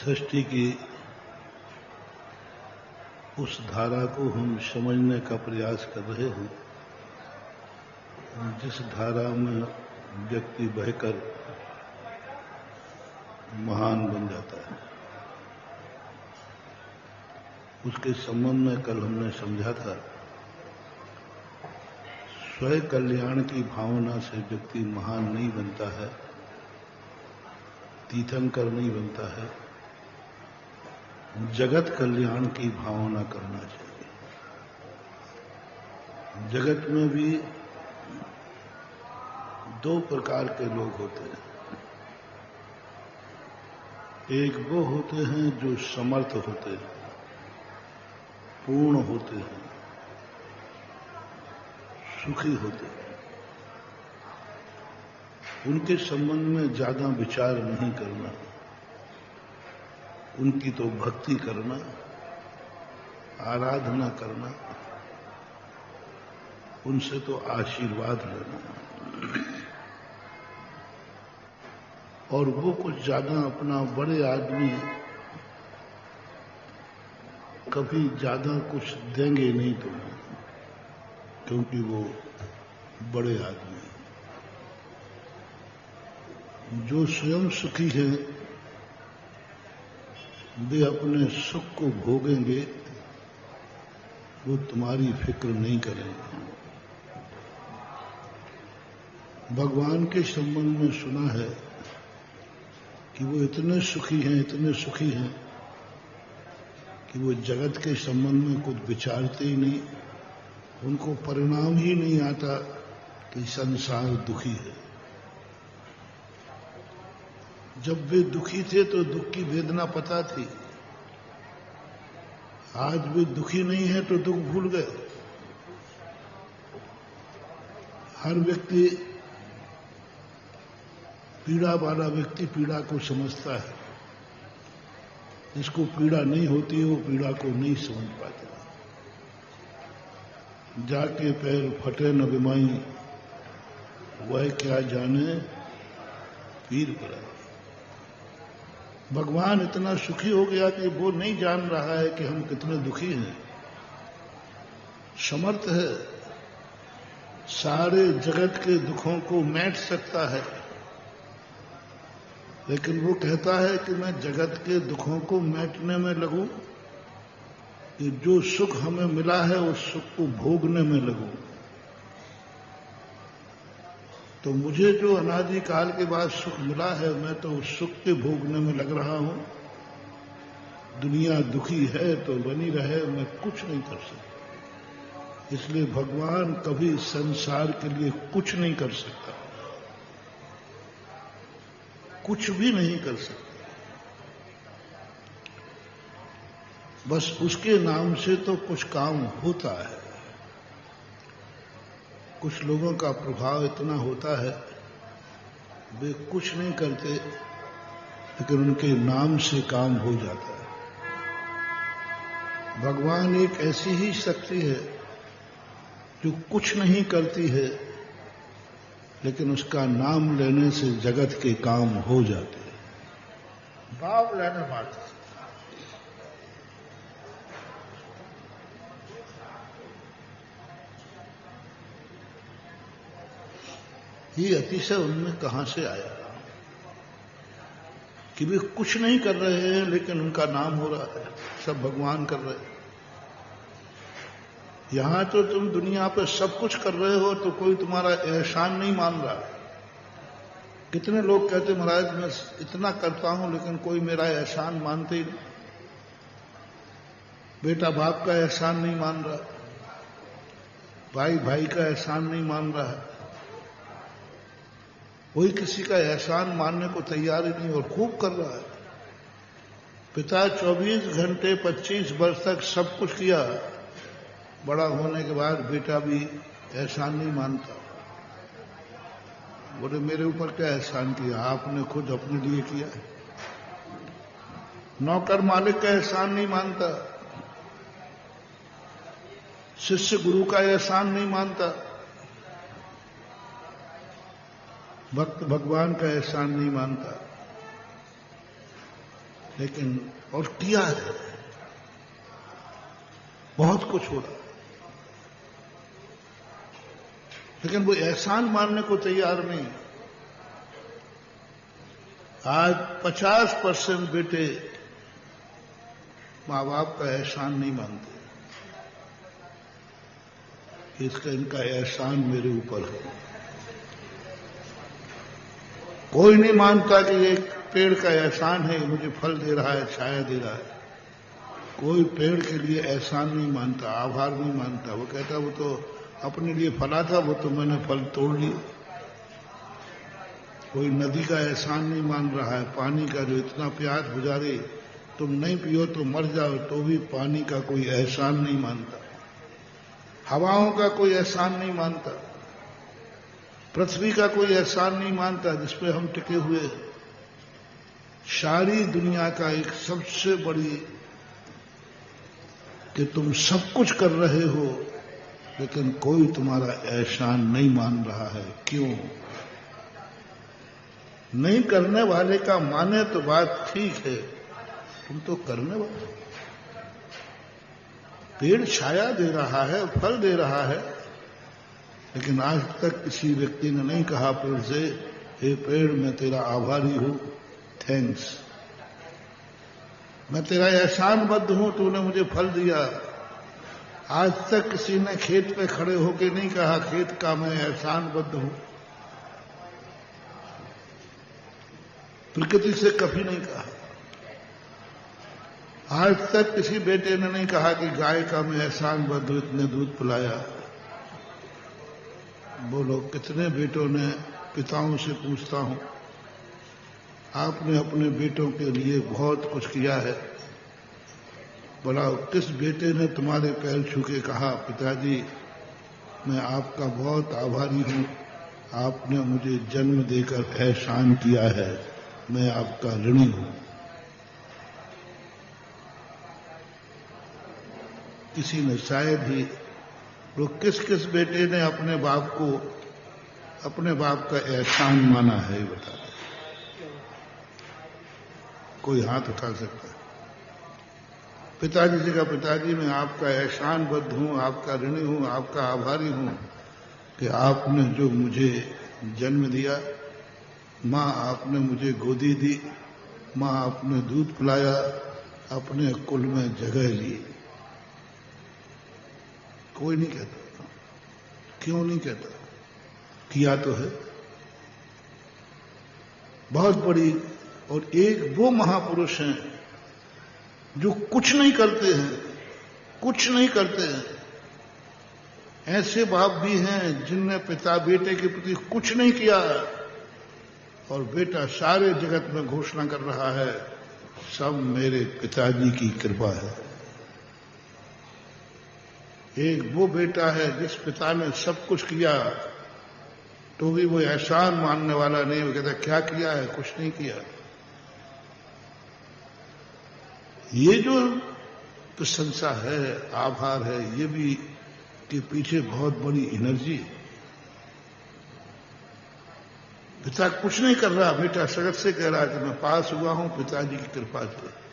सृष्टि की उस धारा को हम समझने का प्रयास कर रहे हैं जिस धारा में व्यक्ति बहकर महान बन जाता है। उसके संबंध में कल हमने समझा था, स्वयं कल्याण की भावना से व्यक्ति महान नहीं बनता है, तीर्थंकर नहीं बनता है, जगत कल्याण की भावना करना चाहिए। जगत में भी दो प्रकार के लोग होते हैं। एक वो होते हैं जो समर्थ होते हैं, पूर्ण होते हैं, सुखी होते हैं। उनके संबंध में ज्यादा विचार नहीं करना, उनकी तो भक्ति करना, आराधना करना, उनसे तो आशीर्वाद लेना। और वो कुछ ज्यादा अपना बड़े आदमी कभी ज्यादा कुछ देंगे नहीं तुम्हें, क्योंकि वो बड़े आदमी हैं। जो स्वयं सुखी हैं वे अपने सुख को भोगेंगे, वो तुम्हारी फिक्र नहीं करेंगे। भगवान के संबंध में सुना है कि वो इतने सुखी हैं, इतने सुखी हैं कि वो जगत के संबंध में कुछ विचारते ही नहीं। उनको परिणाम ही नहीं आता कि संसार दुखी है। जब वे दुखी थे तो दुख की वेदना पता थी। आज वे दुखी नहीं है तो दुख भूल गए। हर व्यक्ति, पीड़ा वाला व्यक्ति पीड़ा को समझता है, जिसको पीड़ा नहीं होती वो पीड़ा को नहीं समझ पाता। जाके पैर फटे न बिमाई, वह क्या जाने पीर पड़ा। भगवान इतना सुखी हो गया कि वो नहीं जान रहा है कि हम कितने दुखी हैं। समर्थ है, सारे जगत के दुखों को मैट सकता है, लेकिन वो कहता है कि मैं जगत के दुखों को मैटने में लगूं, कि जो सुख हमें मिला है उस सुख को भोगने में लगूं। तो मुझे जो अनादि काल के बाद सुख मिला है, मैं तो उस सुख के भोगने में लग रहा हूं। दुनिया दुखी है तो बनी रहे, मैं कुछ नहीं कर सकता। इसलिए भगवान कभी संसार के लिए कुछ नहीं कर सकता, कुछ भी नहीं कर सकता। बस उसके नाम से तो कुछ काम होता है। कुछ लोगों का प्रभाव इतना होता है, वे कुछ नहीं करते लेकिन उनके नाम से काम हो जाता है। भगवान एक ऐसी ही शक्ति है जो कुछ नहीं करती है, लेकिन उसका नाम लेने से जगत के काम हो जाते हैं। भाव लेने मात्र ये अतिशय उनमें कहां से आया कि वे कुछ नहीं कर रहे हैं लेकिन उनका नाम हो रहा है, सब भगवान कर रहे हैं। यहां तो तुम दुनिया पे सब कुछ कर रहे हो तो कोई तुम्हारा एहसान नहीं मान रहा। कितने लोग कहते महाराज मैं इतना करता हूं लेकिन कोई मेरा एहसान मानते ही नहीं। बेटा बाप का एहसान नहीं मान रहा, भाई भाई का एहसान नहीं मान रहा है, कोई किसी का एहसान मानने को तैयार ही नहीं और खूब कर रहा है। पिता 24 घंटे 25 वर्ष तक सब कुछ किया, बड़ा होने के बाद बेटा भी एहसान नहीं मानता। बोले मेरे ऊपर क्या एहसान किया, आपने खुद अपने लिए किया। नौकर मालिक का एहसान नहीं मानता, शिष्य गुरु का एहसान नहीं मानता, भक्त भगवान का एहसान नहीं मानता। लेकिन और किया है, बहुत कुछ हो रहा है, लेकिन वो एहसान मानने को तैयार नहीं। आज 50% बेटे मां बाप का एहसान नहीं मानते। इसका इनका एहसान मेरे ऊपर है। कोई नहीं मानता कि ये पेड़ का एहसान है, मुझे फल दे रहा है, छाया दे रहा है। कोई पेड़ के लिए एहसान नहीं मानता, आभार नहीं मानता। वो कहता वो तो अपने लिए फला था, वो तो मैंने फल तोड़ लिया। कोई नदी का एहसान नहीं मान रहा है, पानी का जो इतना प्यास गुजारे, तुम नहीं पियो तो मर जाओ, तो भी पानी का कोई एहसान नहीं मानता। हवाओं का कोई एहसान नहीं मानता, पृथ्वी का कोई एहसान नहीं मानता जिसपे हम टिके हुए हैं। सारी दुनिया का एक सबसे बड़ी कि तुम सब कुछ कर रहे हो, लेकिन कोई तुम्हारा एहसान नहीं मान रहा है। क्यों? नहीं करने वाले का माने तो बात ठीक है, तुम तो करने वाले। पेड़ छाया दे रहा है, फल दे रहा है, लेकिन आज तक किसी व्यक्ति ने नहीं कहा पेड़ से, हे पेड़ मैं तेरा आभारी हूं, थैंक्स, मैं तेरा एहसानबद्ध हूं, तूने मुझे फल दिया। आज तक किसी ने खेत पे खड़े होकर नहीं कहा खेत का मैं एहसानबद्ध हूं। प्रकृति से कभी नहीं कहा। आज तक किसी बेटे ने नहीं कहा कि गाय का मैं एहसानबद्ध हूं, इतने दूध पिलाया। बोलो कितने बेटों ने पिताओं से पूछता हूं, आपने अपने बेटों के लिए बहुत कुछ किया है, बोला किस बेटे ने तुम्हारे पैर छू के कहा पिताजी मैं आपका बहुत आभारी हूं, आपने मुझे जन्म देकर एहसान किया है, मैं आपका ऋणी हूं। किसी ने शायद ही, लोग किस किस बेटे ने अपने बाप को, अपने बाप का एहसान माना है, ये बता दें। कोई हाथ उठा सकता है? पिताजी से कहा पिताजी मैं आपका एहसानबद्ध हूं, आपका ऋणी हूं, आपका आभारी हूं कि आपने जो मुझे जन्म दिया, मां आपने मुझे गोदी दी, मां आपने दूध पिलाया, अपने कुल में जगह ली। कोई नहीं कहता। क्यों नहीं कहता? किया तो है बहुत बड़ी। और एक वो महापुरुष हैं जो कुछ नहीं करते हैं, कुछ नहीं करते हैं। ऐसे बाप भी हैं जिनने पिता बेटे के प्रति कुछ नहीं किया, और बेटा सारे जगत में घोषणा कर रहा है सब मेरे पिताजी की कृपा है। एक वो बेटा है जिस पिता ने सब कुछ किया तो भी वो एहसान मानने वाला नहीं। वो कहता क्या किया है? कुछ नहीं किया। ये जो प्रशंसा है, आभार है, ये भी के पीछे बहुत बड़ी एनर्जी। पिता कुछ नहीं कर रहा, बेटा सगत से कह रहा है कि मैं पास हुआ हूं पिताजी की कृपा से।